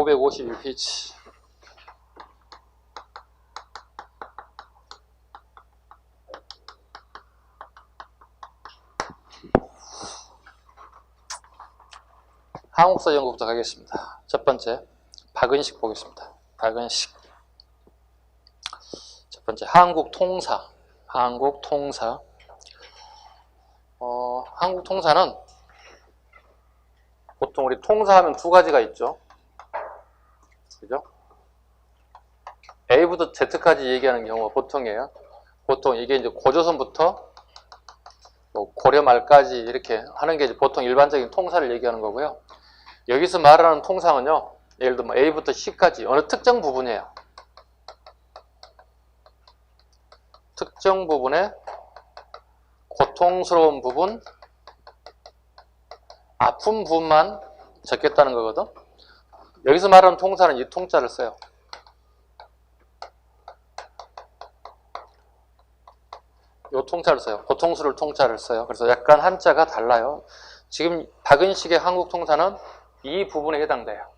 551페이지. 한국사 연구부터 가겠습니다. 첫 번째, 박은식 보겠습니다. 박은식. 첫 번째, 한국통사. 한국통사. 한국통사는 보통 우리 통사하면 두 가지가 있죠. 그죠? A부터 Z까지 얘기하는 경우가 보통이에요. 보통 이게 이제 고조선부터 뭐 고려 말까지 이렇게 하는 게 이제 보통 일반적인 통사를 얘기하는 거고요. 여기서 말하는 통상은요, 예를 들면 A부터 C까지 어느 특정 부분이에요. 특정 부분에 고통스러운 부분, 아픈 부분만 적겠다는 거거든. 여기서 말하는 통사는 이 통자를 써요. 이 통자를 써요. 고통스러울 통자를 써요. 그래서 약간 한자가 달라요. 지금 박은식의 한국통사는 이 부분에 해당돼요.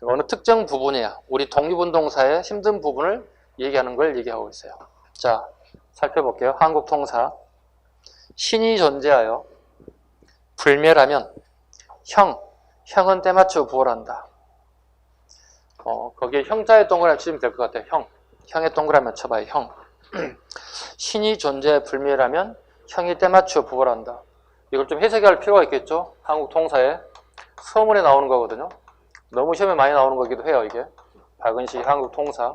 어느 특정 부분이야. 우리 독립운동사의 힘든 부분을 얘기하는 걸 얘기하고 있어요. 자, 살펴볼게요. 한국통사. 신이 존재하여 불멸하면 형은 때맞춰 부활한다. 거기에 형자의 동그라미 치면 될 것 같아요. 형의 동그라미 쳐봐요. 형. 신이 존재하여 불멸하면 형이 때맞춰 부활한다. 이걸 좀 해석할 필요가 있겠죠. 한국통사에 서문에 나오는 거거든요. 너무 시험에 많이 나오는 거기도 해요. 이게 박은식 한국통사.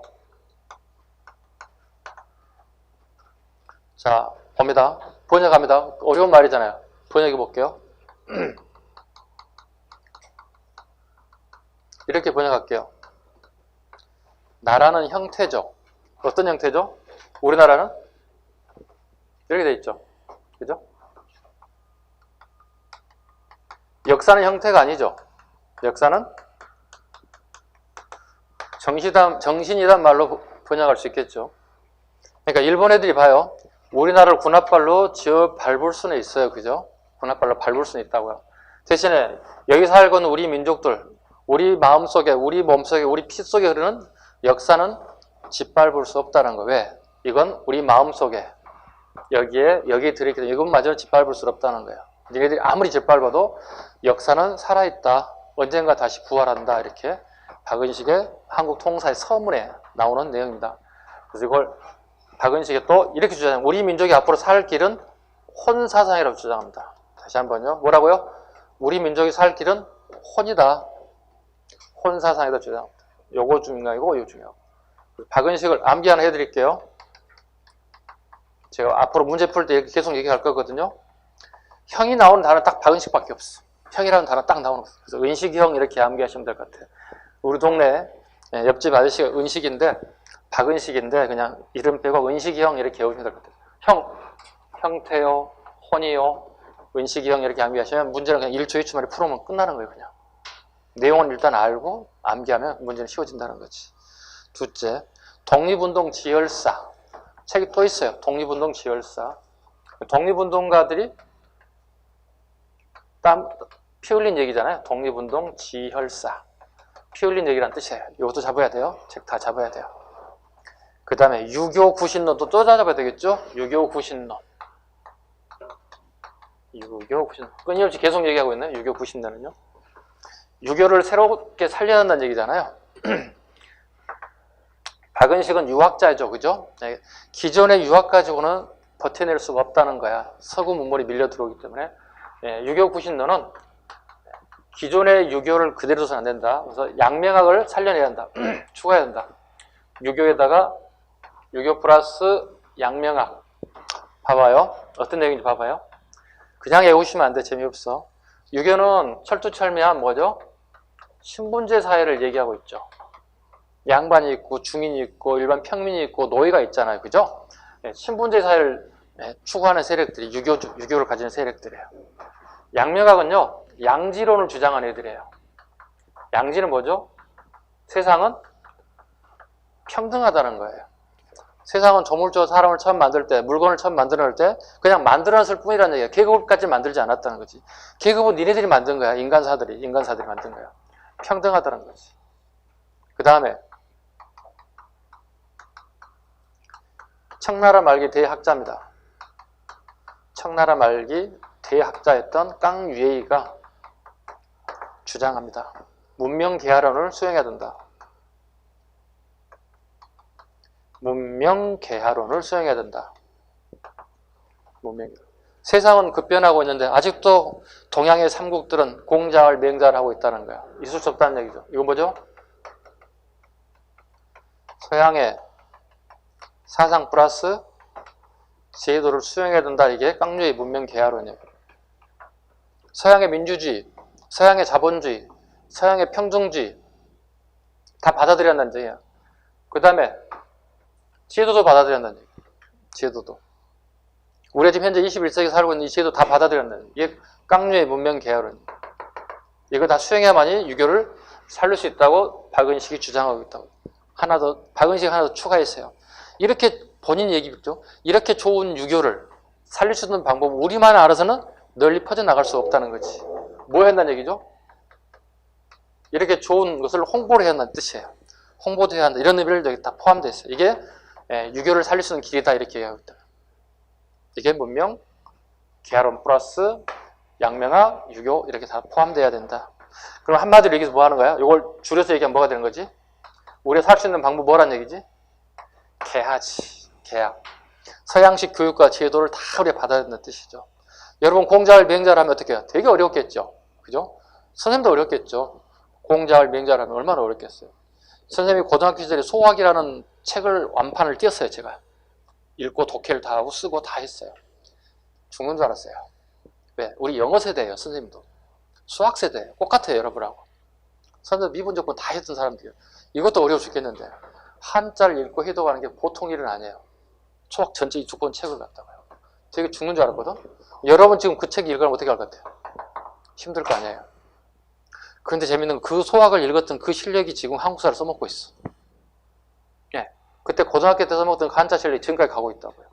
자, 봅니다. 번역합니다. 어려운 말이잖아요. 번역해 볼게요. 이렇게 번역할게요. 나라는 형태죠. 어떤 형태죠? 우리나라는 이렇게 돼 있죠. 그죠? 역사는 형태가 아니죠. 역사는 정신이란 말로 번역할 수 있겠죠. 그러니까 일본 애들이 봐요. 우리나라를 군합발로 지어 밟을 수는 있어요. 그죠? 군합발로 밟을 수는 있다고요. 대신에 여기 살고 있는 우리 민족들, 우리 마음속에, 우리 몸속에, 우리 피 속에 흐르는 역사는 짓밟을 수 없다는 거. 왜? 이건 우리 마음속에 여기에 들어있기 때문에 이것마저 짓밟을 수 없다는 거예요. 얘네들이 아무리 짓밟아도 역사는 살아있다. 언젠가 다시 부활한다. 이렇게 박은식의 한국통사의 서문에 나오는 내용입니다. 그래서 이걸 박은식이 또 이렇게 주장해요. 우리 민족이 앞으로 살 길은 혼사상이라고 주장합니다. 다시 한번요. 뭐라고요? 우리 민족이 살 길은 혼이다. 혼사상이라고 주장합니다. 요거 중요하고 요거 중요하고. 박은식을 암기 하나 해드릴게요. 제가 앞으로 문제 풀 때 계속 얘기할 거거든요. 형이 나오는 단어 딱 박은식밖에 없어. 형이라는 단어 딱 나오는 거예요. 그래서 은식이 형 이렇게 암기하시면 될 것 같아요. 우리 동네 옆집 아저씨가 은식인데 박은식인데 그냥 이름 빼고 은식이 형 이렇게 외우시면 될 것 같아요. 형태요, 혼이요, 은식이 형 이렇게 암기하시면 문제는 그냥 1초 2초 만에 풀으면 끝나는 거예요. 그냥 내용은 일단 알고 암기하면 문제는 쉬워진다는 거지. 둘째, 독립운동 지열사. 책이 또 있어요. 독립운동 지열사. 독립운동가들이 피 흘린 얘기잖아요. 독립운동 지혈사. 피 흘린 얘기란 뜻이에요. 이것도 잡아야 돼요. 책 다 잡아야 돼요. 그 다음에 유교 구신론도 또 잡아야 되겠죠? 유교 구신론. 끊임없이 계속 얘기하고 있네요. 유교 구신론은요. 유교를 새롭게 살려야 한다는 얘기잖아요. 박은식은 유학자죠. 그죠? 기존의 유학 가지고는 버텨낼 수가 없다는 거야. 서구 문물이 밀려 들어오기 때문에. 유교 구신론은 기존의 유교를 그대로 둬서는 안 된다. 그래서 양명학을 살려내야 한다. 추가해야 한다. 유교에다가 유교 플러스 양명학. 봐봐요. 어떤 내용인지 봐봐요. 그냥 외우시면 안 돼. 재미없어. 유교는 철두철미한 뭐죠? 신분제 사회를 얘기하고 있죠. 양반이 있고 중인이 있고 일반 평민이 있고 노예가 있잖아요. 그죠? 신분제 사회를 추구하는 세력들이 유교를 가지는 세력들이에요. 양명학은요. 양지론을 주장하는 애들이에요. 양지는 뭐죠? 세상은 평등하다는 거예요. 세상은 조물주가 사람을 처음 만들 때, 물건을 처음 만들어낼 때 그냥 만들어놨을 뿐이라는 얘기예요. 계급까지 만들지 않았다는 거지. 계급은 니네들이 만든 거야. 인간사들이 만든 거야. 평등하다는 거지. 그 다음에 청나라 말기 대학자입니다. 청나라 말기 대학자였던 깡유에이가 주장합니다. 문명개화론을 수행해야 된다. 문명개화론을 수행해야 된다. 세상은 급변하고 있는데 아직도 동양의 삼국들은 공자를 맹자를 하고 있다는 거야. 있을 수 없다는 얘기죠. 이건 뭐죠? 서양의 사상 플러스 제도를 수행해야 된다. 이게 깡유의 문명개화론이에요. 서양의 민주주의, 서양의 자본주의, 서양의 평등주의 다 받아들여야 한다는 얘기야. 그 다음에 제도도 받아들여야 한다는 얘기야. 제도도. 우리가 지금 현재 21세기 살고 있는 이 제도 다 받아들여야 한다는 얘기야. 이게 깡유의 문명개화론이에요. 이거 다 수행해야만이 유교를 살릴 수 있다고 박은식이 주장하고 있다고. 하나 더, 박은식이 하나 더 추가했어요. 이렇게 본인 얘기죠. 이렇게 좋은 유교를 살릴 수 있는 방법은 우리만 알아서는 널리 퍼져나갈 수 없다는 거지. 뭐 해야 한다는 얘기죠? 이렇게 좋은 것을 홍보를 해야 한다는 뜻이에요. 홍보도 해야 한다. 이런 의미를 여기 다 포함되어 있어요. 이게 유교를 살릴 수 있는 길이다. 이렇게 얘기하고 있다. 이게 문명, 개화론 플러스 양명학, 유교 이렇게 다 포함되어야 된다. 그럼 한마디로 얘기해서 뭐 하는 거야? 이걸 줄여서 얘기하면 뭐가 되는 거지? 우리가 살 수 있는 방법 뭐란 얘기지? 개하지. 개하. 서양식 교육과 제도를 다 우리가 받아야 된다는 뜻이죠. 여러분 공자를 맹자를 하면 어떻게 해요? 되게 어렵겠죠. 그죠? 선생님도 어렵겠죠. 공자를 맹자를 하면 얼마나 어렵겠어요. 선생님이 고등학교 시절에 소학이라는 책을 완판을 띄었어요. 제가. 읽고 독해를 다 하고 쓰고 다 했어요. 죽는 줄 알았어요. 왜? 우리 영어 세대예요. 선생님도. 수학 세대예요. 똑같아요. 여러분하고. 선생님 미분 조건 다 했던 사람들이에요. 이것도 어려워 죽겠는데 한자를 읽고 해독하는 게 보통 일은 아니에요. 수학 전체 이 조건 책을 갖다가요. 되게 죽는 줄 알았거든. 여러분 지금 그 책 읽으면 어떻게 할 것 같아요? 힘들 거 아니에요. 그런데 재밌는 건 그 소학을 읽었던 그 실력이 지금 한국사를 써먹고 있어. 예. 그때 고등학교 때 써먹던 그 한자 실력이 지금까지 가고 있다고요.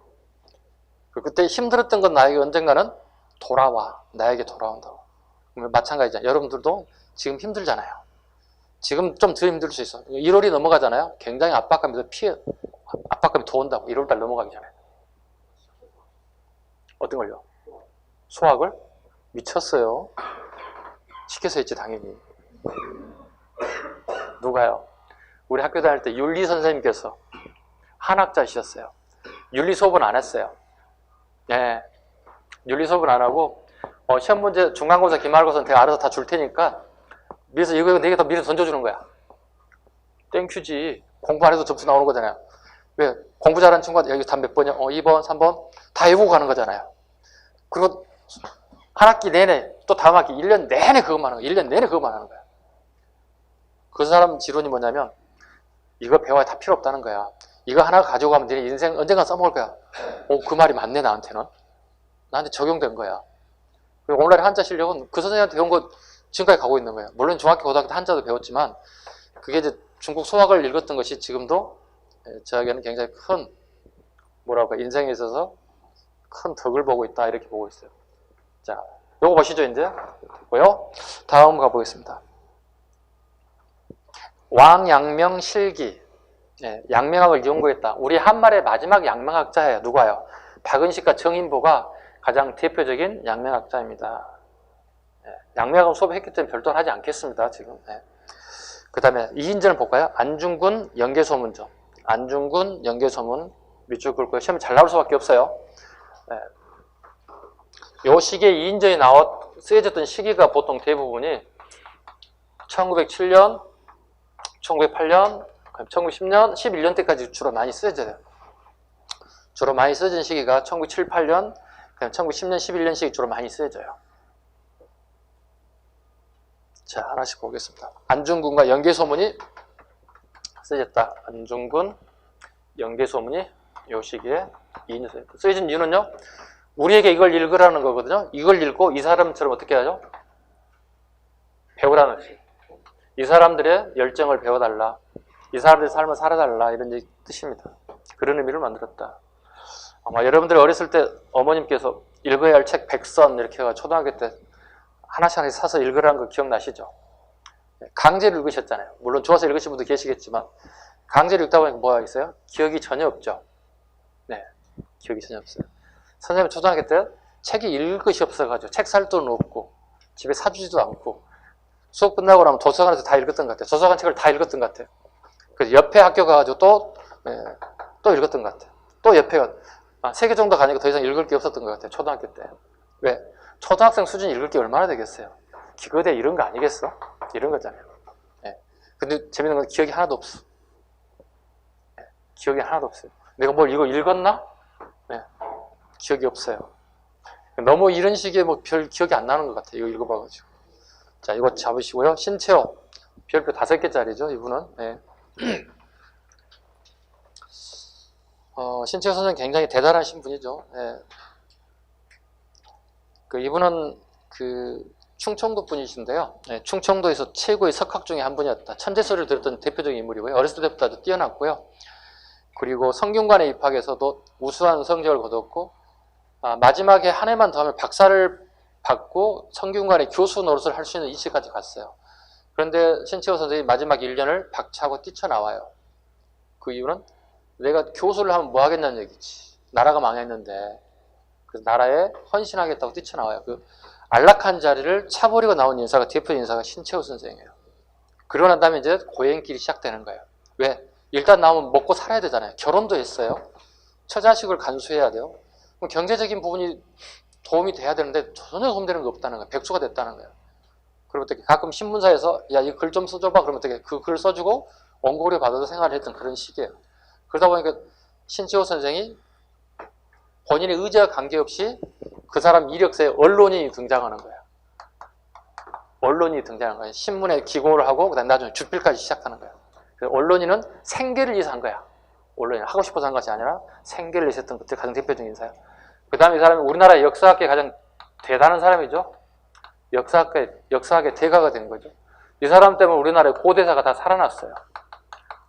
그때 힘들었던 건 나에게 언젠가는 돌아와. 나에게 돌아온다고. 마찬가지잖아요. 여러분들도 지금 힘들잖아요. 지금 좀 더 힘들 수 있어. 1월이 넘어가잖아요. 굉장히 압박감이 더 온다고. 1월달 넘어가기 전에. 어떤 걸요? 소학을? 미쳤어요. 시켜서 했지 당연히. 누가요? 우리 학교 다닐 때 윤리 선생님께서 한학자이셨어요. 윤리 수업은 안 했어요. 네. 윤리 수업은 안 하고 시험 문제 중간고사 기말고사는 내가 알아서 다 줄 테니까 미리서 이거 4개 더 미리 던져주는 거야. 땡큐지. 공부 안 해도 점수 나오는 거잖아요. 왜? 공부 잘하는 친구가 여기 답 몇 번이야? 2번, 3번 다 외우고 가는 거잖아요. 그리고 한 학기 내내 또 다음 학기 1년 내내 그것만 하는 거야. 1년 내내 그것만 하는 거야. 그 사람 지론이 뭐냐면 이거 배워야 다 필요 없다는 거야. 이거 하나 가지고 가면 네 인생 언젠가 써먹을 거야. 그 말이 맞네 나한테는. 나한테 적용된 거야. 그리고 오늘날 한자 실력은 그 선생님한테 배운 거 지금까지 가고 있는 거예요. 물론 중학교, 고등학교 때 한자도 배웠지만 그게 이제 중국 소학을 읽었던 것이 지금도 저에게는 굉장히 큰 뭐랄까 인생에 있어서 큰 덕을 보고 있다 이렇게 보고 있어요. 자, 요거 보시죠 이제. 됐고요. 다음 가보겠습니다. 왕양명 실기. 양명학을 연구했다. 우리 한말의 마지막 양명학자예요. 누가요? 박은식과 정인보가 가장 대표적인 양명학자입니다. 양명학은 수업했기 때문에 별도로 하지 않겠습니다. 지금. 그 다음에 이인전을 볼까요? 안중근 연개소문죠. 안중근 연개소문 밑줄 긁고요. 시험에 잘 나올 수밖에 없어요. 요 시기에 이인전이 쓰여졌던 시기가 보통 대부분이 1907년, 1908년, 1910년, 11년 때까지 주로 많이 쓰여져요. 주로 많이 쓰여진 시기가 1907, 8년, 그냥 1910년, 11년씩이 주로 많이 쓰여져요. 자, 하나씩 보겠습니다. 안중근과 연개소문이 쓰여졌다. 안중근, 연개소문이 요 시기에 쓰여진 이유는요. 우리에게 이걸 읽으라는 거거든요. 이걸 읽고 이 사람처럼 어떻게 하죠? 배우라는 거지. 이 사람들의 열정을 배워달라. 이 사람들의 삶을 살아달라. 이런 뜻입니다. 그런 의미를 만들었다. 아마 여러분들이 어렸을 때 어머님께서 읽어야 할 책 100선 이렇게 해가 초등학교 때 하나씩 사서 읽으라는 거 기억나시죠? 강제로 읽으셨잖아요. 물론 좋아서 읽으신 분도 계시겠지만 강제로 읽다 보니까 뭐가 있어요? 기억이 전혀 없죠. 네, 기억이 전혀 없어요. 선생님은 초등학교 때 책이 읽을 것이 없어가지고 책 살 돈은 없고 집에 사주지도 않고 수업 끝나고 나면 도서관에서 다 읽었던 것 같아요. 도서관 책을 다 읽었던 것 같아요. 그래서 옆에 학교 가가지고 또 읽었던 것 같아요. 또 옆에 가 3개 정도 가니까 더 이상 읽을 게 없었던 것 같아요. 초등학교 때. 왜? 초등학생 수준이 읽을 게 얼마나 되겠어요? 기거대 이런 거 아니겠어? 이런 거잖아요. 네. 근데 재밌는 건 기억이 하나도 없어. 네. 기억이 하나도 없어요. 내가 뭘 이거 읽었나? 네. 기억이 없어요. 너무 이런 식의 뭐 별 기억이 안 나는 것 같아요. 이거 읽어봐가지고. 자, 이거 잡으시고요. 신채호. 별표 5개짜리죠, 이분은. 네. 신채호 선생님 굉장히 대단하신 분이죠. 네. 이분은 충청도 분이신데요. 네, 충청도에서 최고의 석학 중에 한 분이었다. 천재소리를 들었던 대표적인 인물이고요. 어렸을 때부터 아주 뛰어났고요. 그리고 성균관에 입학해서도 우수한 성적을 거뒀고 마지막에 한 해만 더 하면 박사를 받고 성균관의 교수 노릇을 할 수 있는 이치까지 갔어요. 그런데 신채호 선생님이 마지막 1년을 박차고 뛰쳐나와요. 그 이유는 내가 교수를 하면 뭐 하겠냐는 얘기지. 나라가 망했는데 그래서 나라에 헌신하겠다고 뛰쳐나와요. 안락한 자리를 차버리고 나온 인사가 대표 인사가 신채호 선생이에요. 그러고 난 다음에 이제 고행길이 시작되는 거예요. 왜? 일단 나오면 먹고 살아야 되잖아요. 결혼도 했어요. 처자식을 간수해야 돼요. 그럼 경제적인 부분이 도움이 돼야 되는데 전혀 도움되는 게 없다는 거예요. 백수가 됐다는 거예요. 그리고 어떻게 가끔 신문사에서 야, 이 글 좀 써줘봐. 그러면 어떻게 그 글 써주고 원고료 받아서 생활을 했던 그런 시기예요. 그러다 보니까 신채호 선생이 본인의 의지와 관계없이 그 사람 이력서에 언론이 등장하는 거예요. 언론이 등장하는 거예요. 신문에 기고를 하고 그다음에 나중에 주필까지 시작하는 거예요. 언론인은 생계를 위해서 한 거야. 언론인 하고 싶어서 한 것이 아니라 생계를 위해서 했던 것들이 가장 대표적인 인사예요. 그 다음에 이 사람이 우리나라 역사학계 가장 대단한 사람이죠. 역사학의 대가가 된 거죠. 이 사람 때문에 우리나라의 고대사가 다 살아났어요.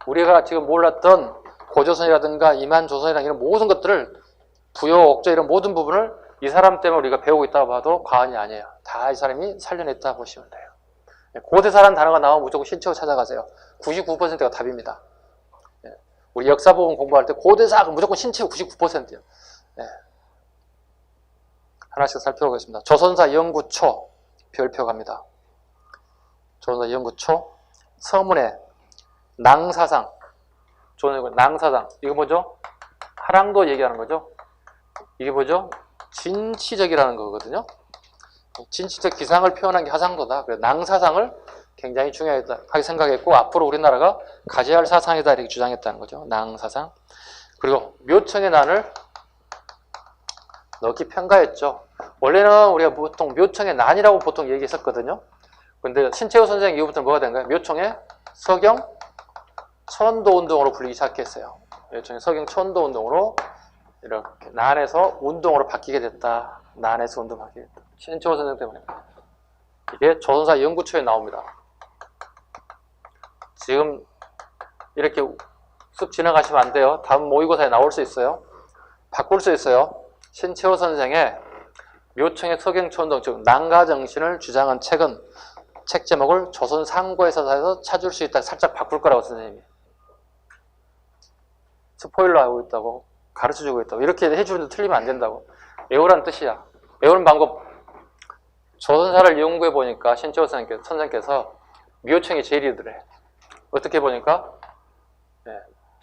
우리가 지금 몰랐던 고조선이라든가 이만조선이라든가 이런 모든 것들을 부여, 옥조 이런 모든 부분을 이 사람 때문에 우리가 배우고 있다고 봐도 과언이 아니에요. 다 이 사람이 살려냈다 보시면 돼요. 고대사라는 단어가 나오면 무조건 신채호 찾아가세요. 99%가 답입니다. 우리 역사 부분 공부할 때 고대사 무조건 신채호 99%예요. 하나씩 살펴보겠습니다. 조선사 영구초 별표 갑니다. 조선사 영구초 서문에 낭사상 조선사 낭사상 이거 뭐죠? 하랑도 얘기하는 거죠. 이게 뭐죠? 진취적이라는 거거든요. 진취적 기상을 표현한 게 하상도다. 그래서 낭사상을 굉장히 중요하게 생각했고 앞으로 우리나라가 가져야 할 사상이다 이렇게 주장했다는 거죠. 낭사상. 그리고 묘청의 난을 넣기 평가했죠. 원래는 우리가 보통 묘청의 난이라고 보통 얘기했었거든요. 근데 신채호 선생 이후부터는 뭐가 된 거예요? 묘청의 서경 천도운동으로 불리기 시작했어요. 묘청의 서경 천도운동으로 이렇게 난에서 운동으로 바뀌게 됐다. 난에서 운동 바뀌게 됐다. 신채호 선생 때문에. 이게 조선사 영구초에 나옵니다. 지금 이렇게 쑥 지나가시면 안 돼요. 다음 모의고사에 나올 수 있어요. 바꿀 수 있어요. 신채호 선생의 묘청의 서경천동, 즉 난가정신을 주장한 책은 책 제목을 조선상고에서 찾을 수 있다 살짝 바꿀 거라고 선생님이 스포일러 하고 있다고 가르쳐주고 있다고 이렇게 해주는데 틀리면 안 된다고. 외우라는 뜻이야. 외우는 방법 조선사를 연구해 보니까 신채호 선생께서 묘청이 제일이더래. 어떻게 보니까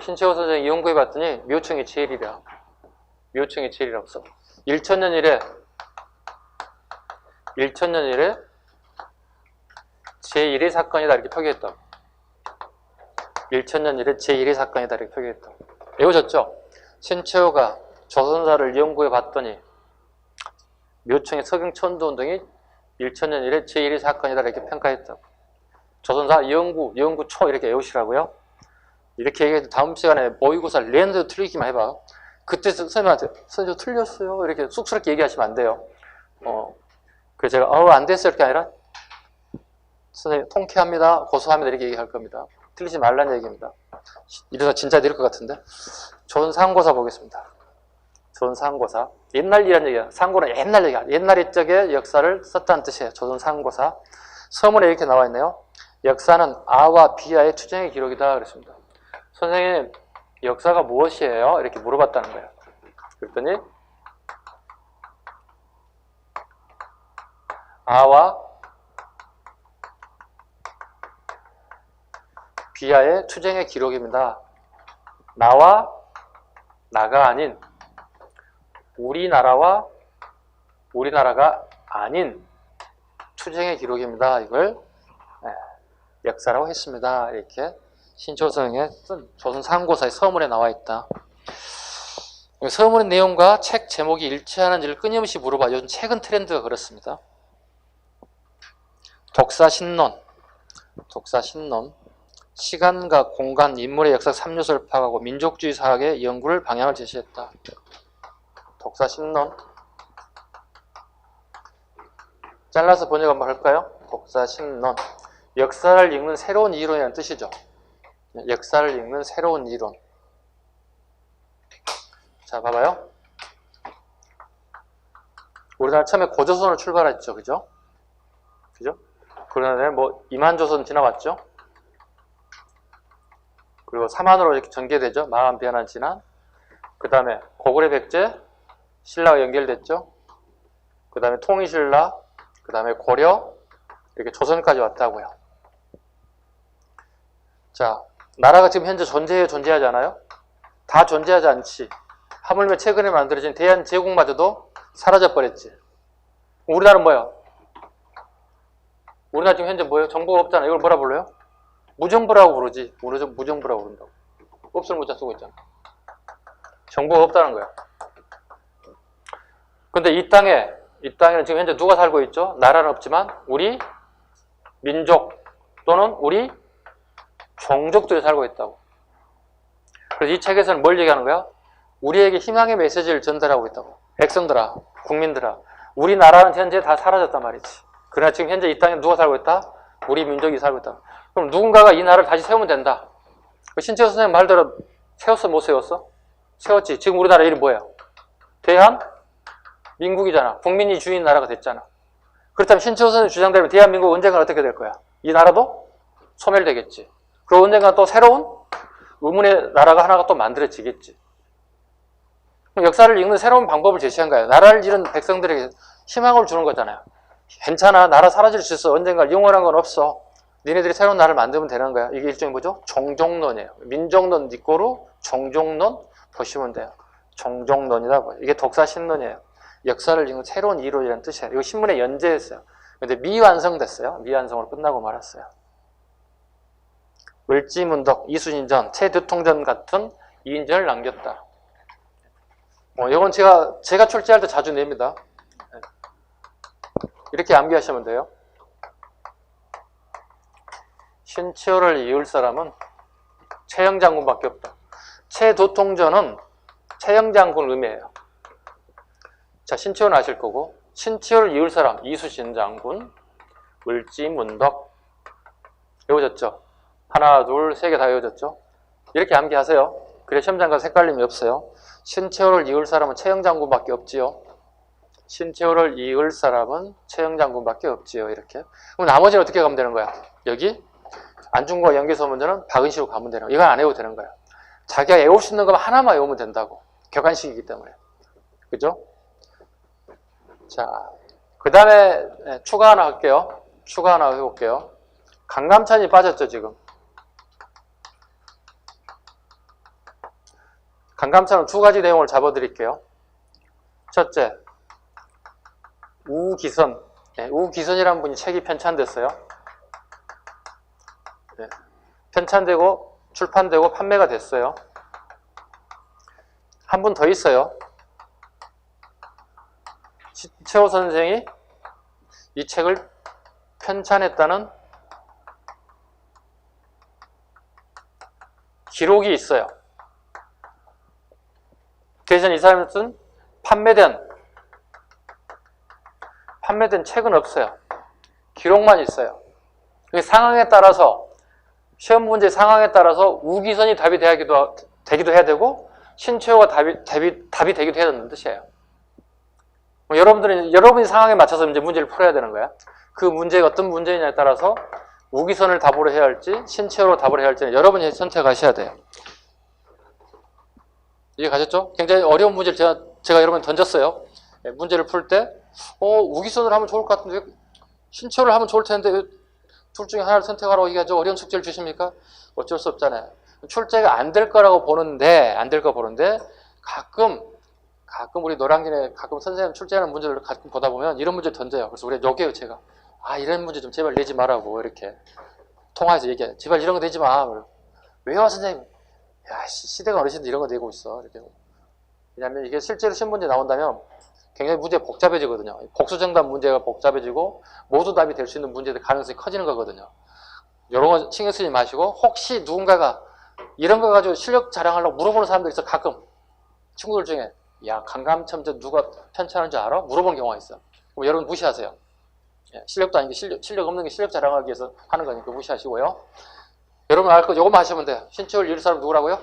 신채호 선생이 연구해 봤더니 묘청이 제일이라. 묘청이 제일이라고 써. 1천년 이래 제1의 사건이다 이렇게 표기했다고. 1천년 이래 제1의 사건이다 이렇게 표기했다고. 외우셨죠? 신채호가 조선사를 연구해 봤더니 묘청의 서경천도운동이 1천년 이래 제1의 사건이다 이렇게 평가했다고. 조선사 연구초 이렇게 외우시라고요. 이렇게 얘기해도 다음 시간에 모의고사 랜드 틀리기만 해봐. 그때 선생님한테 선생님 틀렸어요 이렇게 쑥스럽게 얘기하시면 안 돼요. 그래서 제가 안 됐어요 이렇게 아니라 선생님 통쾌합니다 고소합니다 이렇게 얘기할 겁니다. 틀리지 말라는 얘기입니다. 이래서 진짜 될 것 같은데. 조선상고사 보겠습니다. 조선상고사 옛날 일이란 얘기야. 상고는 옛날 얘기야. 옛날 옛적의 역사를 썼다는 뜻이에요. 조선상고사 서문에 이렇게 나와 있네요. 역사는 아와 비아의 투쟁의 기록이다 그랬습니다. 선생님, 역사가 무엇이에요? 이렇게 물어봤다는 거예요. 그랬더니 아와 비아의 투쟁의 기록입니다. 나와 나가 아닌 우리나라와 우리나라가 아닌 투쟁의 기록입니다. 이걸 역사라고 했습니다. 이렇게 신초성의 조선 상고사의 서문에 나와 있다. 서문의 내용과 책 제목이 일치하는지를 끊임없이 물어봐. 요즘 최근 트렌드가 그렇습니다. 독사신론, 시간과 공간, 인물의 역사 3요소를 파악하고 민족주의 사학의 연구를 방향을 제시했다. 독사신론. 잘라서 번역 한번 할까요? 독사신론. 역사를 읽는 새로운 이론이라는 뜻이죠. 역사를 읽는 새로운 이론. 자, 봐봐요. 우리나라 처음에 고조선으로 출발했죠. 그죠? 그러나 뭐 이만조선 지나왔죠. 그리고 삼한으로 이렇게 전개되죠. 마한, 비한한, 진한. 그 다음에 고구려 백제, 신라가 연결됐죠. 그 다음에 통일신라, 그 다음에 고려, 이렇게 조선까지 왔다고요. 자, 나라가 지금 현재 존재하지 않아요? 다 존재하지 않지. 하물며 최근에 만들어진 대한제국마저도 사라져버렸지. 우리나라는 뭐야? 우리나라 지금 현재 뭐예요? 정부가 없잖아. 이걸 뭐라 불러요? 무정부라고 부르지. 무정부라고 부른다고. 없을 문자 쓰고 있잖아. 정부가 없다는 거야. 근데 이 땅에는 지금 현재 누가 살고 있죠? 나라는 없지만 우리 민족 또는 우리 종족들이 살고 있다고. 그래서 이 책에서는 뭘 얘기하는 거야? 우리에게 희망의 메시지를 전달하고 있다고. 백성들아, 국민들아, 우리나라는 현재 다 사라졌단 말이지. 그러나 지금 현재 이 땅에 누가 살고 있다? 우리 민족이 살고 있다. 그럼 누군가가 이 나라를 다시 세우면 된다. 신채호 선생님 말대로 세웠어, 못 세웠어? 세웠지. 지금 우리나라 이름이 뭐예요? 대한민국이잖아. 국민이 주인 나라가 됐잖아. 그렇다면 신채호 선생님 주장대로 대한민국 언젠가 어떻게 될 거야? 이 나라도 소멸되겠지. 그리고 언젠가 또 새로운 의문의 나라가 하나가 또 만들어지겠지. 그럼 역사를 읽는 새로운 방법을 제시한 거예요. 나라를 잃은 백성들에게 희망을 주는 거잖아요. 괜찮아. 나라 사라질 수 있어. 언젠가 영원한 건 없어. 니네들이 새로운 나라를 만들면 되는 거야. 이게 일종의 뭐죠? 종족론이에요. 민족론 니꼬로 종족론 보시면 돼요. 종족론이라고 해요. 이게 독사신론이에요. 역사를 읽는 새로운 이론이라는 뜻이에요. 이거 신문에 연재했어요. 근데 미완성됐어요. 미완성으로 끝나고 말았어요. 을지문덕, 이순신전, 최두통전 같은 이인전을 남겼다. 이건 제가 출제할 때 자주 냅니다. 이렇게 암기하시면 돼요. 신채호를 이을 사람은 최영장군밖에 없다. 최도통전은 최영장군 의미예요. 자, 신채호는 아실 거고, 신채호를 이을 사람 이수신 장군, 을지문덕. 외워졌죠? 하나, 둘, 세 개 다 외워졌죠? 이렇게 암기하세요. 그래 시험장 가서 헷갈림이 없어요. 신채호를 이을 사람은 최영장군밖에 없지요. 신채호를 이을 사람은 최영장군밖에 없지요. 이렇게. 그럼 나머지는 어떻게 가면 되는 거야? 여기 안중과 연계서 문제는 박은시로 가면 되는 거야. 이건 안 외워도 되는 거야. 자기가 외울 수 있는 것만 하나만 외우면 된다고. 객관식이기 때문에. 그죠? 자, 그 다음에 추가 하나 할게요. 추가 하나 해볼게요. 강감찬이 빠졌죠, 지금. 강감찬은 두 가지 내용을 잡아드릴게요. 첫째, 우기선. 우기선이라는 분이 책이 편찬됐어요. 편찬되고 출판되고 판매가 됐어요. 한 분 더 있어요. 신채호 선생이 이 책을 편찬했다는 기록이 있어요. 대신 이 사람은 쓴 판매된 책은 없어요. 기록만 있어요. 상황에 따라서 시험 문제 상황에 따라서 우기선이 답이 되기도 해야 되고 신채호가 답이 되기도 해야 되는 뜻이에요. 여러분이 상황에 맞춰서 이제 문제를 풀어야 되는 거야. 그 문제가 어떤 문제냐에 따라서 우기선을 답으로 해야 할지 신체호로 답을 해야 할지는 여러분이 선택하셔야 돼요. 이해 가셨죠? 굉장히 어려운 문제를 제가 여러분 던졌어요. 문제를 풀 때 우기선을 하면 좋을 것 같은데 신체호를 하면 좋을 텐데 둘 중에 하나를 선택하라고 얘기하죠. 어려운 숙제를 주십니까? 어쩔 수 없잖아요. 출제가 안 될 거라고 보는데 가끔 우리 노량진에 가끔 선생님 출제하는 문제를 가끔 보다 보면 이런 문제 던져요. 그래서 우리 요게요 제가. 이런 문제 좀 제발 내지 말라고 이렇게 통화해서 얘기해. 제발 이런 거 내지 마. 왜요 선생님? 야 시대가 어르신들 이런 거 내고 있어. 이렇게. 왜냐면 이게 실제로 신문제 나온다면 굉장히 문제가 복잡해지거든요. 복수정답 문제가 복잡해지고 모두 답이 될 수 있는 문제들 가능성이 커지는 거거든요. 이런 거 신경 쓰지 마시고 혹시 누군가가 이런 거 가지고 실력 자랑하려고 물어보는 사람들 있어. 가끔 친구들 중에 야 강감첨제 누가 편찬하는 줄 알아? 물어보는 경우가 있어. 그럼 여러분 무시하세요. 실력도 아닌 게 실력 없는 게 실력 자랑하기 위해서 하는 거니까 무시하시고요. 여러분 알 거 요것만 하시면 돼요. 신체를 이룰 사람 누구라고요?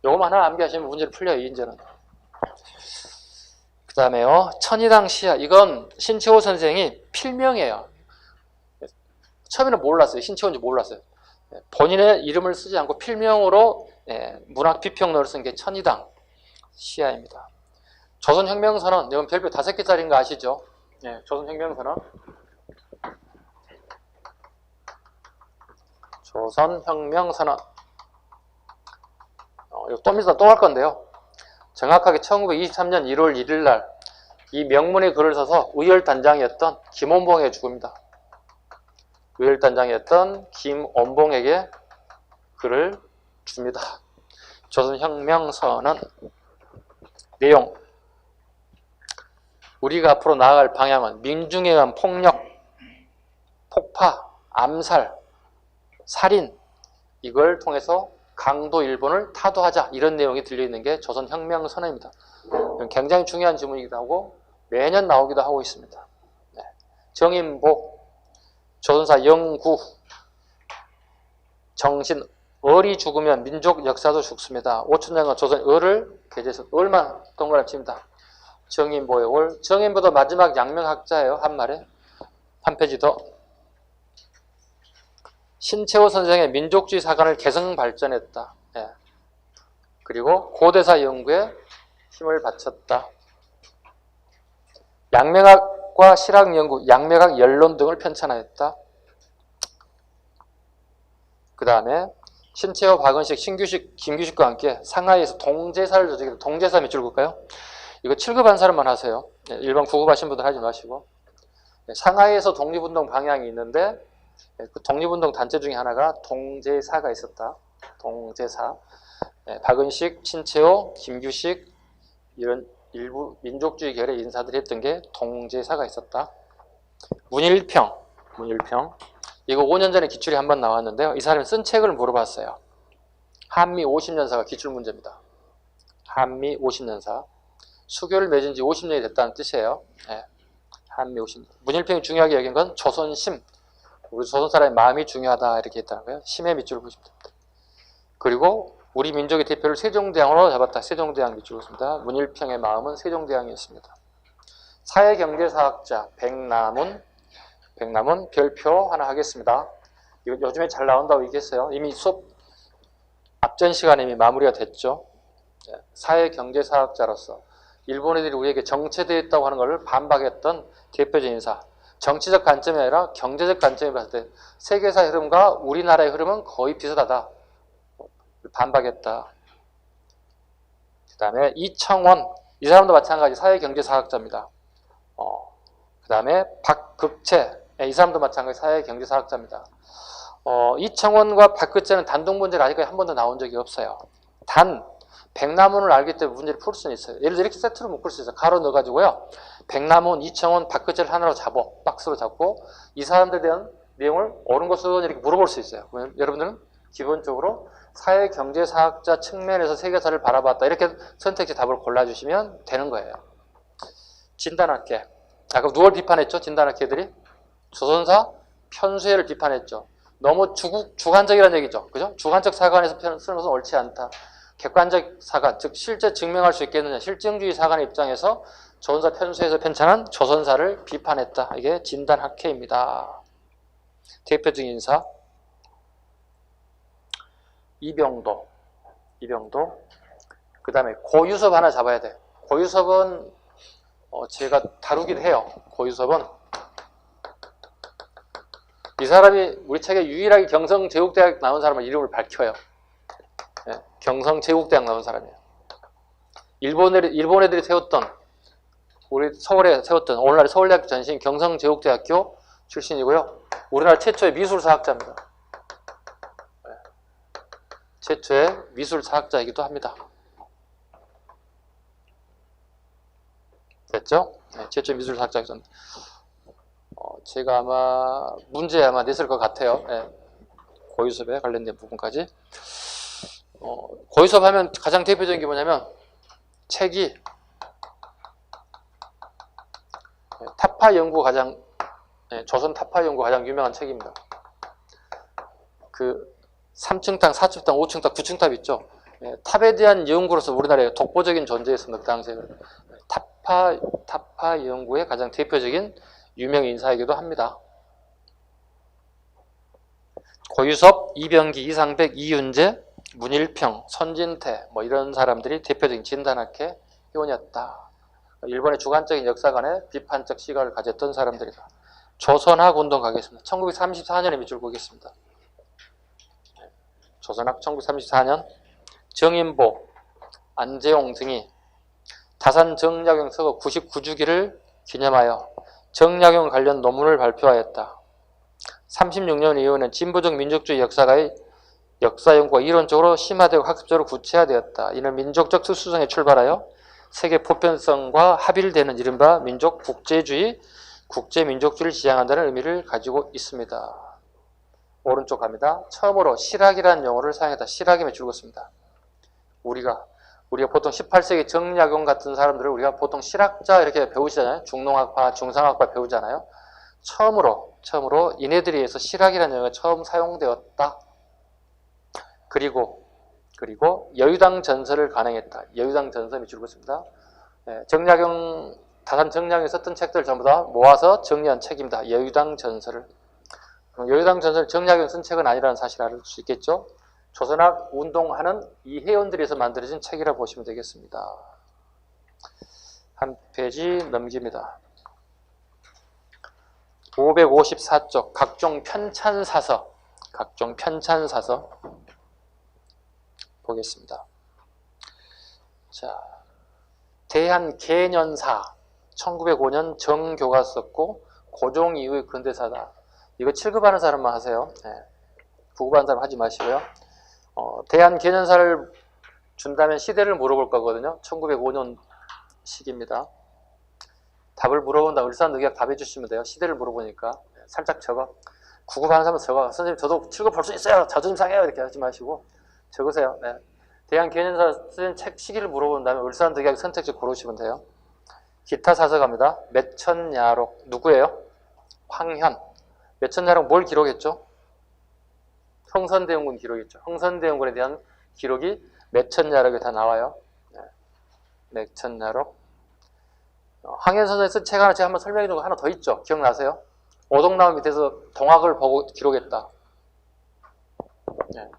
요것만 하나 암기하시면 문제를 풀려요. 이인제는. 그 다음에요. 천이당 시야. 이건 신채호 선생이 필명이에요. 처음에는 몰랐어요. 신채호인지 몰랐어요. 본인의 이름을 쓰지 않고 필명으로 문학 비평론을 쓴 게 천이당 시야입니다. 조선혁명선언. 이건 별표 5개짜리인 거 아시죠? 조선혁명선언. 조선혁명선언. 이거 좀 이따 또 할 건데요. 정확하게 1923년 1월 1일 날 이 명문의 글을 써서 의열단장이었던 김원봉에게 죽습니다. 의열단장이었던 김원봉에게 글을 줍니다. 조선혁명선언 내용. 우리가 앞으로 나아갈 방향은 민중에 의한 폭력, 폭파, 암살, 살인 이걸 통해서 강도 일본을 타도하자 이런 내용이 들려있는 게 조선혁명선언입니다. 굉장히 중요한 지문이기도 하고 매년 나오기도 하고 있습니다. 정인복, 조선사 영구, 정신, 을이 죽으면 민족 역사도 죽습니다. 5천년간 조선 을을 계제해서 을만 동그라미 칩니다. 정인보의 을, 정인보도 마지막 양명학자예요. 한 말에 한 페이지 더. 신채호 선생의 민족주의 사관을 개성 발전했다. 그리고 고대사 연구에 힘을 바쳤다. 양명학과 실학 연구, 양명학 연론 등을 편찬하였다. 그 다음에 신채호, 박은식, 신규식, 김규식과 함께 상하이에서 동제사를 조직해서 동제사 몇 줄 볼까요? 이거 7급 한 사람만 하세요. 일반 9급 하신 분들 하지 마시고. 상하이에서 독립운동 방향이 있는데 그 독립운동 단체 중에 하나가 동제사가 있었다. 동제사. 박은식, 신채호, 김규식 이런 일부 민족주의 계열의 인사들이 했던 게 동제사가 있었다. 문일평. 이거 5년 전에 기출이 한 번 나왔는데요. 이 사람이 쓴 책을 물어봤어요. 한미 50년사가 기출문제입니다. 한미 50년사. 수교를 맺은 지 50년이 됐다는 뜻이에요. 한미 50년. 문일평이 중요하게 여긴 건 조선심. 우리 조선 사람의 마음이 중요하다 이렇게 했다는 거예요. 심의 밑줄을 보시면 됩니다. 그리고 우리 민족의 대표를 세종대왕으로 잡았다. 세종대왕 밑줄을 씁니다. 문일평의 마음은 세종대왕이었습니다. 사회경제사학자 백남은 별표 하나 하겠습니다. 이거 요즘에 잘 나온다고 얘기했어요. 이미 수업 앞전 시간에 이미 마무리가 됐죠. 사회경제사학자로서 일본 애들이 우리에게 정체되어 있다고 하는 것을 반박했던 대표적인 인사. 정치적 관점이 아니라 경제적 관점에 봤을 때 세계사의 흐름과 우리나라의 흐름은 거의 비슷하다. 반박했다. 그 다음에 이청원. 이 사람도 마찬가지 사회경제사학자입니다. 그 다음에 박극채. 이 사람도 마찬가지 사회경제사학자입니다. 이청원과 박극채는 단독 문제를 아직까지 한 번도 나온 적이 없어요. 단 백남훈을 알기 때문에 문제를 풀 수는 있어요. 예를 들어 이렇게 세트로 묶을 수 있어요. 가로 넣어가지고요. 백남훈, 이청원, 박극채를 하나로 잡아. 박스로 잡고 이 사람들에 대한 내용을 옳은 것은 이렇게 물어볼 수 있어요. 그러면 여러분들은 기본적으로 사회경제사학자 측면에서 세계사를 바라봤다. 이렇게 선택지 답을 골라주시면 되는 거예요. 진단학계. 아까 누굴 비판했죠? 진단학계들이? 조선사 편수회를 비판했죠. 너무 주관적이라는 얘기죠. 그죠? 주관적 사관에서 쓰는 것은 옳지 않다. 객관적 사관, 즉 실제 증명할 수 있겠느냐. 실증주의 사관의 입장에서 조선사 편수에서 편찬한 조선사를 비판했다. 이게 진단학회입니다. 대표적인 인사 이병도. 그 다음에 고유섭 하나 잡아야 돼. 고유섭은 제가 다루긴 해요. 고유섭은 이 사람이 우리 책에 유일하게 경성제국대학 나온 사람은 이름을 밝혀요. 네, 경성제국대학 나온 사람이에요. 일본 애들이 세웠던, 우리 서울에 세웠던, 오늘날 서울대학교 전신 경성제국대학교 출신이고요. 우리나라 최초의 미술사학자입니다. 네, 최초의 미술사학자이기도 합니다. 됐죠? 네, 최초의 미술사학자이기도 합니다. 제가 아마 문제 아마 냈을 것 같아요. 네, 고유섭에 관련된 부분까지. 고유섭 하면 가장 대표적인 게 뭐냐면 책이 타파 연구 가장 조선 타파 연구 가장 유명한 책입니다. 그 3층 탑, 4층 탑, 5층 탑, 9층 탑 있죠. 탑에 대한 연구로서 우리나라에 독보적인 존재였습니다. 그 당시에 타파 연구의 가장 대표적인 유명 인사이기도 합니다. 고유섭, 이병기, 이상백, 이윤재, 문일평, 선진태 뭐 이런 사람들이 대표적인 진단학회 회원이었다. 일본의 주관적인 역사관에 비판적 시각을 가졌던 사람들이다. 조선학 운동 가겠습니다. 1934년에 밑줄 보겠습니다. 조선학 1934년 정인보, 안재용 등이 다산 정약용 서거 99주기를 기념하여 정약용 관련 논문을 발표하였다. 36년 이후에는 진보적 민족주의 역사가의 역사 연구가 이론적으로 심화되고 학습적으로 구체화되었다. 이는 민족적 특수성에 출발하여 세계 보편성과 합일되는 이른바 민족 국제주의, 국제민족주의를 지향한다는 의미를 가지고 있습니다. 오른쪽 갑니다. 처음으로 실학이라는 용어를 사용했다. 실학임에 줄였습니다. 우리가 보통 18세기 정약용 같은 사람들을 우리가 보통 실학자 이렇게 배우시잖아요. 중농학파, 중상학파 배우잖아요. 처음으로 이네들에 의해서 실학이라는 용어가 처음 사용되었다. 그리고 여유당 전설을 간행했다. 여유당 전설이 줄고 있습니다. 정약용, 다산 정약용이 썼던 책들 전부 다 모아서 정리한 책입니다. 여유당 전설을. 여유당 전설 정약용 쓴 책은 아니라는 사실을 알 수 있겠죠. 조선학 운동하는 이 회원들에서 만들어진 책이라 보시면 되겠습니다. 한 페이지 넘깁니다. 554쪽 각종 편찬사서 보겠습니다. 자, 대한개년사 1905년 정교가 썼고 고종 이후의 근대사다. 이거 7급하는 사람만 하세요. 네. 9급하는 사람 하지 마시고요. 대한개년사를 준다면 시대를 물어볼 거거든요. 1905년 시기입니다. 답을 물어본다. 을사늑약 답해 주시면 돼요. 시대를 물어보니까 살짝 적어. 9급하는 사람은 적어. 선생님 저도 7급 볼 수 있어요. 자존심 상해요. 이렇게 하지 마시고 적으세요. 네. 대한개년사 쓴 책 시기를 물어본 다음에 을사늑약 선택지 고르시면 돼요. 기타 사서 갑니다. 매천야록 누구예요? 황현. 매천야록 뭘 기록했죠? 흥선대원군 기록했죠. 흥선대원군에 대한 기록이 매천야록에 다 나와요. 네. 매천야록. 황현 선생이 쓴 책 하나 제가 한번 설명해 준 거 하나 더 있죠. 기억나세요? 오동나무 밑에서 동학을 보고 기록했다. 네.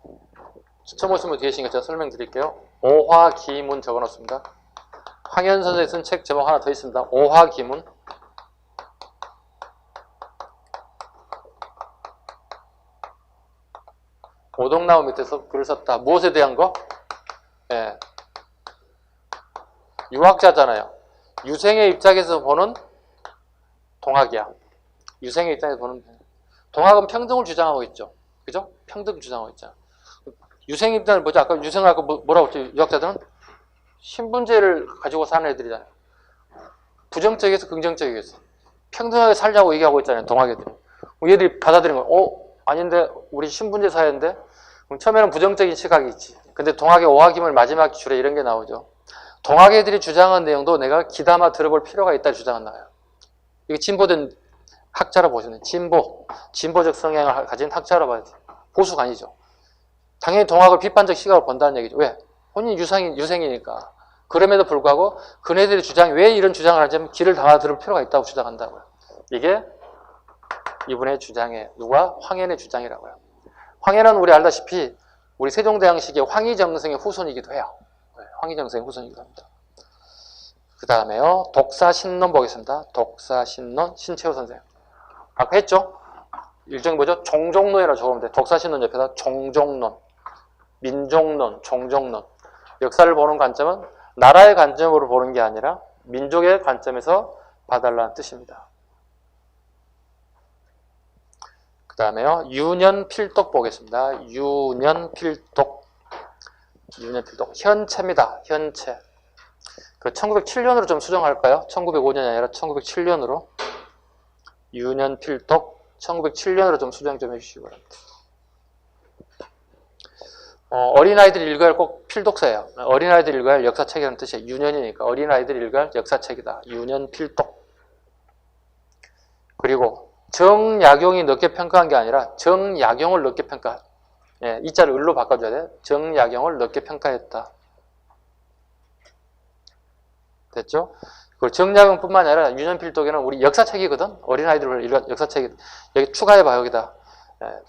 처음 오신 분 뒤에 계시니까 제가 설명드릴게요. 오화기문 적어놓습니다. 황현 선생이 쓴 책 제목 하나 더 있습니다. 오화기문. 오동나무 밑에서 글을 썼다. 무엇에 대한 거? 예. 유학자잖아요. 유생의 입장에서 보는 동학이야. 유생의 입장에서 보는 동학은 평등을 주장하고 있죠. 그죠? 평등 주장하고 있잖아. 유생 입장을 보자. 아까 유생을 아까 뭐라고 했죠? 유학자들은 신분제를 가지고 사는 애들이잖아요. 부정적이어서 긍정적이어서 평등하게 살자고 얘기하고 있잖아요. 동학애들이. 얘들이 받아들인 거예요. 아닌데 우리 신분제 사회인데 처음에는 부정적인 시각이 있지. 근데 동학의 오학임을 마지막 줄에 이런 게 나오죠. 동학애들이 주장한 내용도 내가 귀담아 들어볼 필요가 있다 주장은 나와요. 이게 진보된 학자로 보시면 진보적 성향을 가진 학자로 봐야 돼요. 보수가 아니죠. 당연히 동학을 비판적 시각으로 본다는 얘기죠. 왜? 본인이 유생이니까. 그럼에도 불구하고 그네들의 주장이 왜 이런 주장을 하냐면 귀를 담아 들을 필요가 있다고 주장한다고요. 이게 이분의 주장이에요. 누가? 황현의 주장이라고요. 황현은 우리 알다시피 우리 세종대왕식의 황희정승의 후손이기도 해요. 황희정승의 후손이기도 합니다. 그 다음에요. 독사신론 보겠습니다. 독사신론 신채호 선생. 아까 했죠? 일종이 뭐죠? 종종론이라고 적으면 돼. 독사신론 옆에다 종종론, 민족론, 종종론. 역사를 보는 관점은 나라의 관점으로 보는 게 아니라 민족의 관점에서 봐달라는 뜻입니다. 그 다음에요. 유년필독 보겠습니다. 유년필독. 현체입니다. 현체. 그 1907년으로 좀 수정할까요? 1905년이 아니라 1907년으로. 유년필독 1907년으로 좀 수정 좀 해주시기 바랍니다. 어린아이들이 읽어야 할 꼭 필독서예요. 어린아이들이 읽어야 할 역사책이라는 뜻이에요. 유년이니까 어린아이들이 읽어야 할 역사책이다. 유년필독. 그리고 정약용이 늦게 평가한 게 아니라 정약용을 늦게 평가. 예, 이 자를 을로 바꿔줘야 돼. 정약용을 늦게 평가했다. 됐죠? 그리고 정약용뿐만 아니라 유년필독에는 우리 역사책이거든. 어린아이들을 읽은 역사책이 여기 추가해봐. 여기다.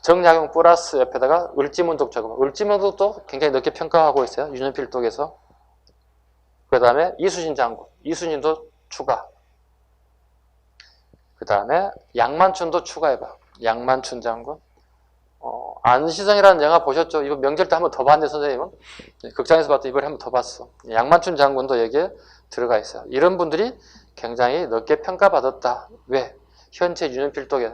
정약용 플러스 옆에다가 을지문독 적어. 을지문독도 굉장히 늦게 평가하고 있어요. 유년필독에서. 그 다음에 이수신 장군. 이수신도 추가. 그 다음에 양만춘도 추가해봐. 양만춘 장군. 안시성이라는 영화 보셨죠? 이거 명절 때 한 번 더 봤는데 선생님은 극장에서 봤더니 이번에 한 번 더 봤어. 양만춘 장군도 여기에 들어가 있어요. 이런 분들이 굉장히 늦게 평가받았다. 왜? 현재 유년필독에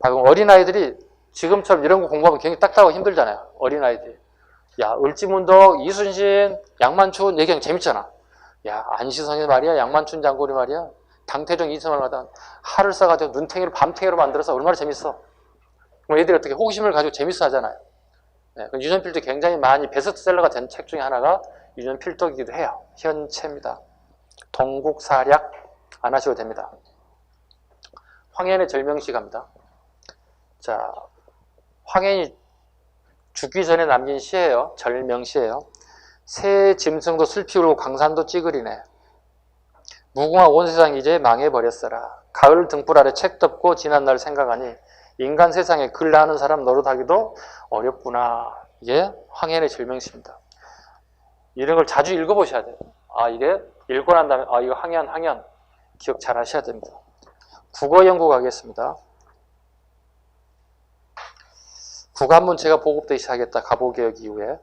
방금 어린아이들이 지금처럼 이런 거 공부하면 굉장히 딱딱하고 힘들잖아요. 어린아이들이. 야, 을지문독, 이순신, 양만춘 얘기하면 재밌잖아. 야, 안시성이 말이야, 양만춘 장군이 말이야, 당태종 이승만마다 할을 써가지고 눈탱이로 밤탱이로 만들어서 얼마나 재밌어. 그럼 애들이 어떻게 호기심을 가지고 재밌어 하잖아요. 네, 유년필독이 굉장히 많이 베스트셀러가 된 책 중에 하나가 유년필독이기도 해요. 현체입니다. 동국사략 안 하셔도 됩니다. 황현의 절명시 갑니다. 자, 황현이 죽기 전에 남긴 시예요. 절명시예요. 새 짐승도 슬피 울고 강산도 찌그리네. 무궁화 온 세상 이제 망해버렸어라. 가을 등불 아래 책 덮고 지난 날 생각하니 인간 세상에 글 나는 사람 노릇하기도 어렵구나. 이게 황현의 절명시입니다. 이런 걸 자주 읽어보셔야 돼요. 아, 이게 읽고 난 다음에 아, 이거 황현 기억 잘 하셔야 됩니다. 국어 연구 가겠습니다. 국한문 제가 보급되기 시작했다. 가보개혁 이후에.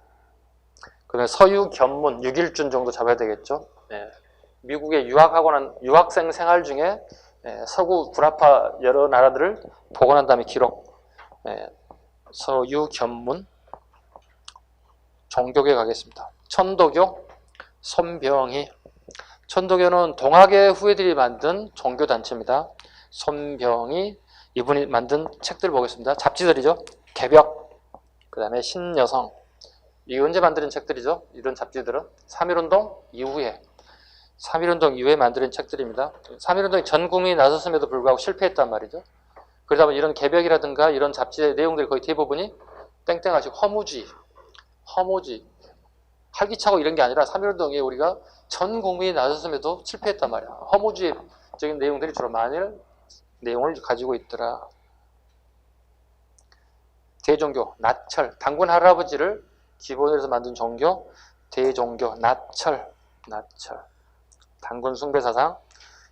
그 다음에 서유 견문 6일준 정도 잡아야 되겠죠. 네. 미국에 유학하고 난 유학생 생활 중에 서구 구라파 여러 나라들을 보고 난 다음에 기록. 서유 견문 종교계 가겠습니다. 천도교 손병희. 천도교는 동학의 후예들이 만든 종교단체입니다. 손병희 이분이 만든 책들 보겠습니다. 잡지들이죠. 개벽, 그 다음에 신여성. 이게 언제 만드는 책들이죠? 이런 잡지들은 3.1운동 이후에 3.1운동 이후에 만드는 책들입니다. 3.1운동이 전 국민이 나섰음에도 불구하고 실패했단 말이죠. 그러다 보니 이런 개벽이라든가 이런 잡지의 내용들이 거의 대부분이 땡땡하시고 허무주의, 활기차고 이런 게 아니라 3.1운동에 우리가 전 국민이 나섰음에도 실패했단 말이야. 허무주의적인 내용들이 주로 많이 내용을 가지고 있더라. 대종교, 나철, 단군 할아버지를 기본으로 해서 만든 종교, 대종교, 나철. 단군 숭배 사상.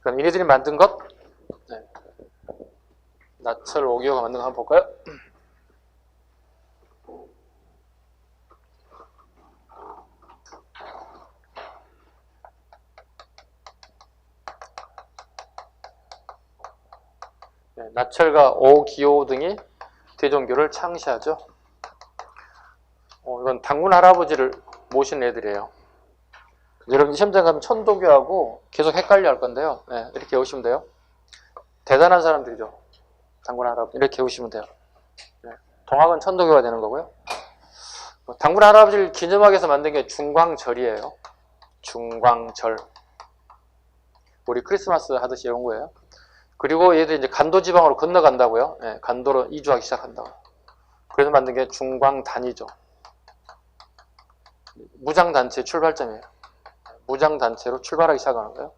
그럼 이네들이 만든 것, 나철 5개호가 만든 거 한번 볼까요? 나철과 오기호 등이 대종교를 창시하죠. 이건 단군 할아버지를 모신 애들이에요. 여러분 시험장 가면 천도교하고 계속 헷갈려 할 건데요. 이렇게 외우시면 돼요. 대단한 사람들이죠. 단군 할아버지 이렇게 외우시면 돼요. 동학은 천도교가 되는 거고요. 단군 할아버지를 기념하기 위해서 만든 게 중광절이에요. 중광절. 우리 크리스마스 하듯이 이런 거예요. 그리고 얘들이 이제 간도 지방으로 건너간다고요. 간도로 이주하기 시작한다고. 그래서 만든 게 중광단이죠. 무장단체 출발점이에요. 무장단체로 출발하기 시작하는 거예요.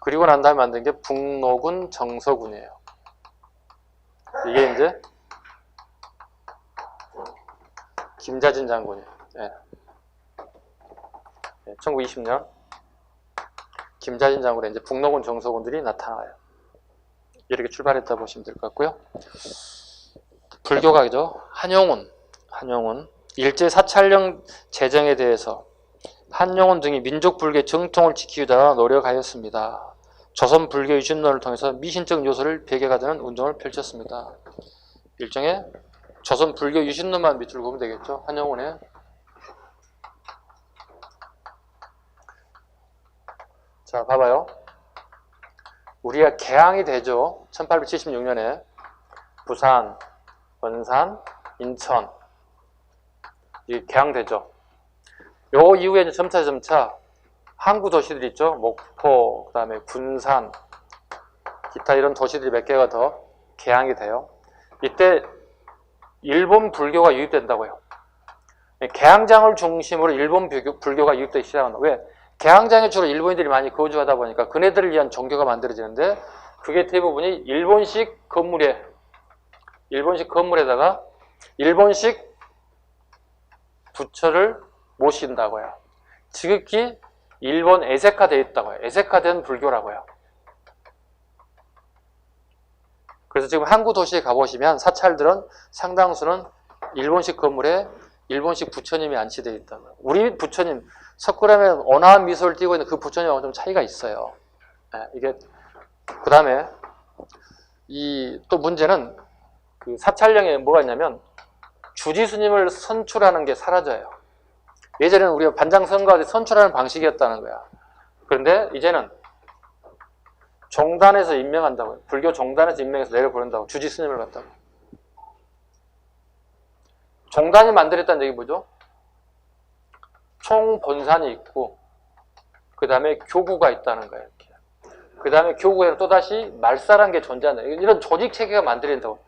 그리고 난 다음에 만든 게 북노군 정서군이에요. 이게 이제 김자진 장군이에요. 네. 1920년 김자진 장군의 이제 북노군 정서군들이 나타나요. 이렇게 출발했다 보시면 될 것 같고요. 불교가죠. 한용운 일제 사찰령 제정에 대해서 한용운 등이 민족 불교의 정통을 지키기 위해 노력하였습니다. 조선 불교 유신론을 통해서 미신적 요소를 배격하는 운동을 펼쳤습니다. 일종의 조선 불교 유신론만 밑줄 보면 되겠죠. 한용운의 자 봐봐요. 우리가 개항이 되죠. 1876년에 부산, 원산, 인천 이 개항되죠. 요 이후에 이제 점차 항구 도시들 있죠. 목포, 그 다음에 군산, 기타 이런 도시들이 몇 개가 더 개항이 돼요. 이때 일본 불교가 유입된다고요. 개항장을 중심으로 일본 불교가 유입되기 시작한다. 왜? 개항장에 주로 일본인들이 많이 거주하다 보니까 그네들을 위한 종교가 만들어지는데 그게 대부분이 일본식 건물에다가 일본식 부처를 모신다고요. 지극히 일본 에세카되어 있다고요. 에세카된 불교라고요. 그래서 지금 항구 도시에 가보시면 사찰들은 상당수는 일본식 건물에 일본식 부처님이 안치되어 있다고요. 우리 부처님, 석굴암에 온화한 미소를 띠고 있는 그 부처님하고 좀 차이가 있어요. 네, 이게 그 다음에 또 문제는 그 사찰령에 뭐가 있냐면 주지스님을 선출하는 게 사라져요. 예전에는 우리가 반장선거할 때 선출하는 방식이었다는 거야. 그런데 이제는 종단에서 임명한다고요. 불교 종단에서 임명해서 내려보낸다고. 주지스님을 갖다가. 종단이 만들었다는 얘기 뭐죠? 총본산이 있고 그 다음에 교구가 있다는 거예요. 이렇게. 그 다음에 교구에는 또다시 말사라는 게 존재한다. 이런 조직체계가 만들어진다고.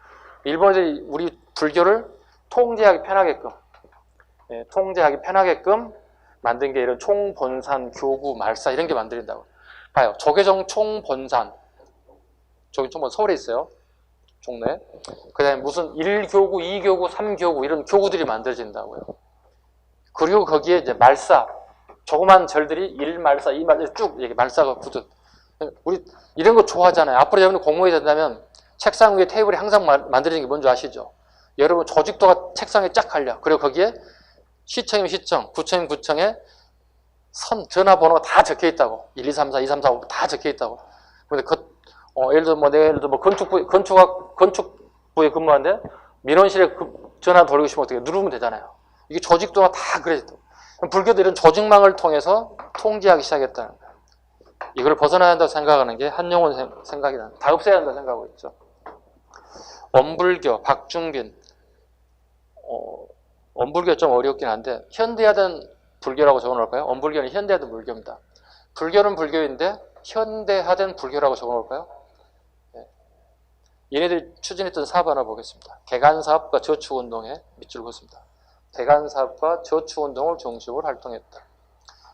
일본인들이 우리 불교를 통제하기 편하게끔 만든 게 이런 총본산, 교구, 말사 이런 게 만들어진다고. 봐요. 조계종 총본산. 조계종 서울에 있어요. 종래. 그 다음에 무슨 1교구, 2교구, 3교구 이런 교구들이 만들어진다고요. 그리고 거기에 이제 말사, 조그만 절들이 1말사, 2말사 쭉 이렇게 말사가 굳어. 우리 이런 거 좋아하잖아요. 앞으로 여러분 공무원이 된다면 책상 위에 테이블이 항상 만들어진 게 뭔지 아시죠? 여러분 조직도가 책상에 쫙 갈려. 그리고 거기에 시청이면 시청, 구청이면 구청에 전화번호가 다 적혀 있다고. 1, 2, 3, 4, 2, 3, 4, 5 다 적혀 있다고. 근데 예를 들어 건축부에 근무하는데 민원실에 전화 돌리고 싶으면 어떻게 누르면 되잖아요. 이게 조직도가 다 그래. 불교도 이런 조직망을 통해서 통제하기 시작했다는 거예요. 이걸 벗어나야 한다고 생각하는 게 한용운 생각이다. 다 없애야 한다고 생각하고 있죠. 원불교, 박중빈. 원불교 좀 어렵긴 한데 현대화된 불교라고 적어놓을까요? 원불교는 현대화된 불교입니다. 불교는 불교인데 현대화된 불교라고 적어놓을까요? 네. 얘네들이 추진했던 사업 하나 보겠습니다. 개간사업과 저축운동에 밑줄 긋습니다. 개간사업과 저축운동을 중심으로 활동했다.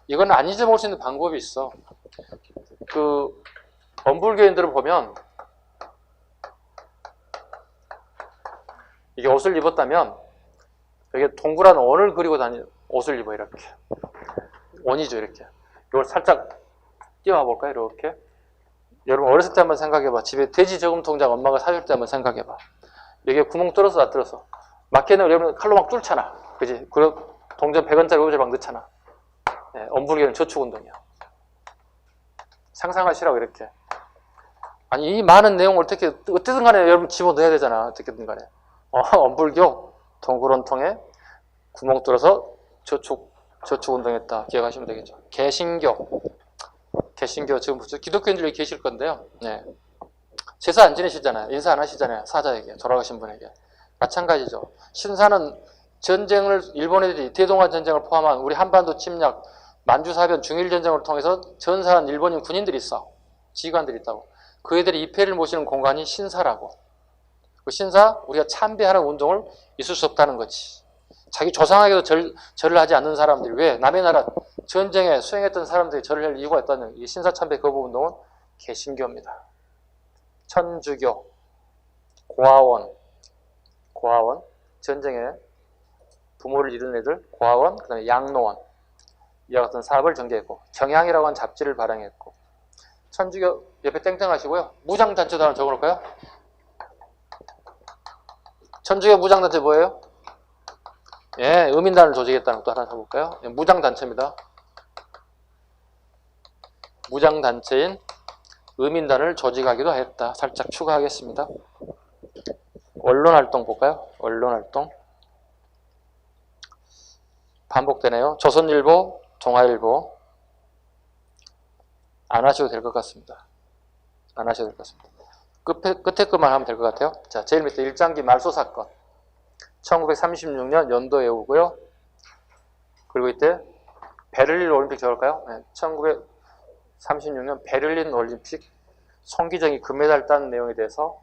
이건 안 잊어먹을 수 있는 방법이 있어. 그 원불교인들을 보면 이게 옷을 입었다면 여기 동그란 원을 그리고 다니는 옷을 입어 이렇게. 원이죠 이렇게. 이걸 살짝 띄워 볼까요? 이렇게. 여러분 어렸을 때 한번 생각해봐. 집에 돼지 저금통장 엄마가 사줄 때 한번 생각해봐. 여기에 구멍 뚫어서 다 뚫어서. 마켓은 여러분 칼로 막 뚫잖아. 그지? 그리고 동전 100원짜리 의자 막 넣잖아. 네, 원불교는 저축운동이야. 상상하시라고 이렇게. 아니 이 많은 내용을 어떻게든 간에 여러분 집어넣어야 되잖아. 어떻게든 간에. 원불교 동그란 통에 구멍 뚫어서 저축운동했다. 기억하시면 되겠죠. 개신교 지금 기독교인들이 계실 건데요. 네. 제사 안 지내시잖아요. 인사 안 하시잖아요. 사자에게, 돌아가신 분에게. 마찬가지죠. 신사는 전쟁을 일본 애들이 대동아 전쟁을 포함한 우리 한반도 침략, 만주사변, 중일전쟁을 통해서 전사한 일본인 군인들이 있어. 지휘관들이 있다고. 그 애들이 입회를 모시는 공간이 신사라고. 그 신사, 우리가 참배하는 운동을 있을 수 없다는 거지. 자기 조상에게도 절을 하지 않는 사람들이 왜 남의 나라 전쟁에 수행했던 사람들이 절을 할 이유가 있다는 이 신사 참배 거부 운동은 개신교입니다. 천주교, 고아원, 전쟁에 부모를 잃은 애들, 고아원, 그 다음에 양로원, 이와 같은 사업을 전개했고, 경향이라고 하는 잡지를 발행했고, 천주교 옆에 땡땡 하시고요. 무장단체도 하나 적어놓을까요? 천주교 무장단체 뭐예요? 예, 의민단을 조직했다는 것도 하나 적어볼까요? 예, 무장단체입니다. 무장단체인 의민단을 조직하기도 했다. 살짝 추가하겠습니다. 언론활동 볼까요? 언론활동. 반복되네요. 조선일보, 동아일보. 안 하셔도 될 것 같습니다. 안 하셔도 될 것 같습니다. 끝에 것만 하면 될 것 같아요. 자, 제일 밑에 일장기 말소 사건. 1936년 연도에 오고요. 그리고 이때 베를린 올림픽 적을까요? 네, 1936년 베를린 올림픽 송기정이 금메달 딴 내용에 대해서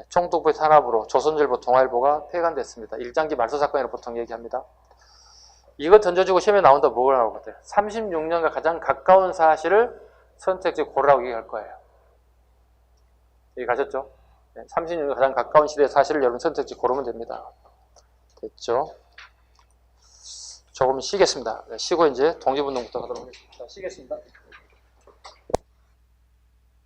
총독부의 탄압으로 조선일보, 동아일보가 폐간됐습니다. 일장기 말소 사건이라고 보통 얘기합니다. 이거 던져주고 시험에 나온다 뭐가 나올 것 같아요? 36년과 가장 가까운 사실을 선택지 고르라고 얘기할 거예요. 이해 가셨죠? 36년과 가장 가까운 시대의 사실을 여러분 선택지 고르면 됩니다. 됐죠? 조금 쉬겠습니다. 쉬고 이제 독립운동부터 하도록 하겠습니다. 쉬겠습니다.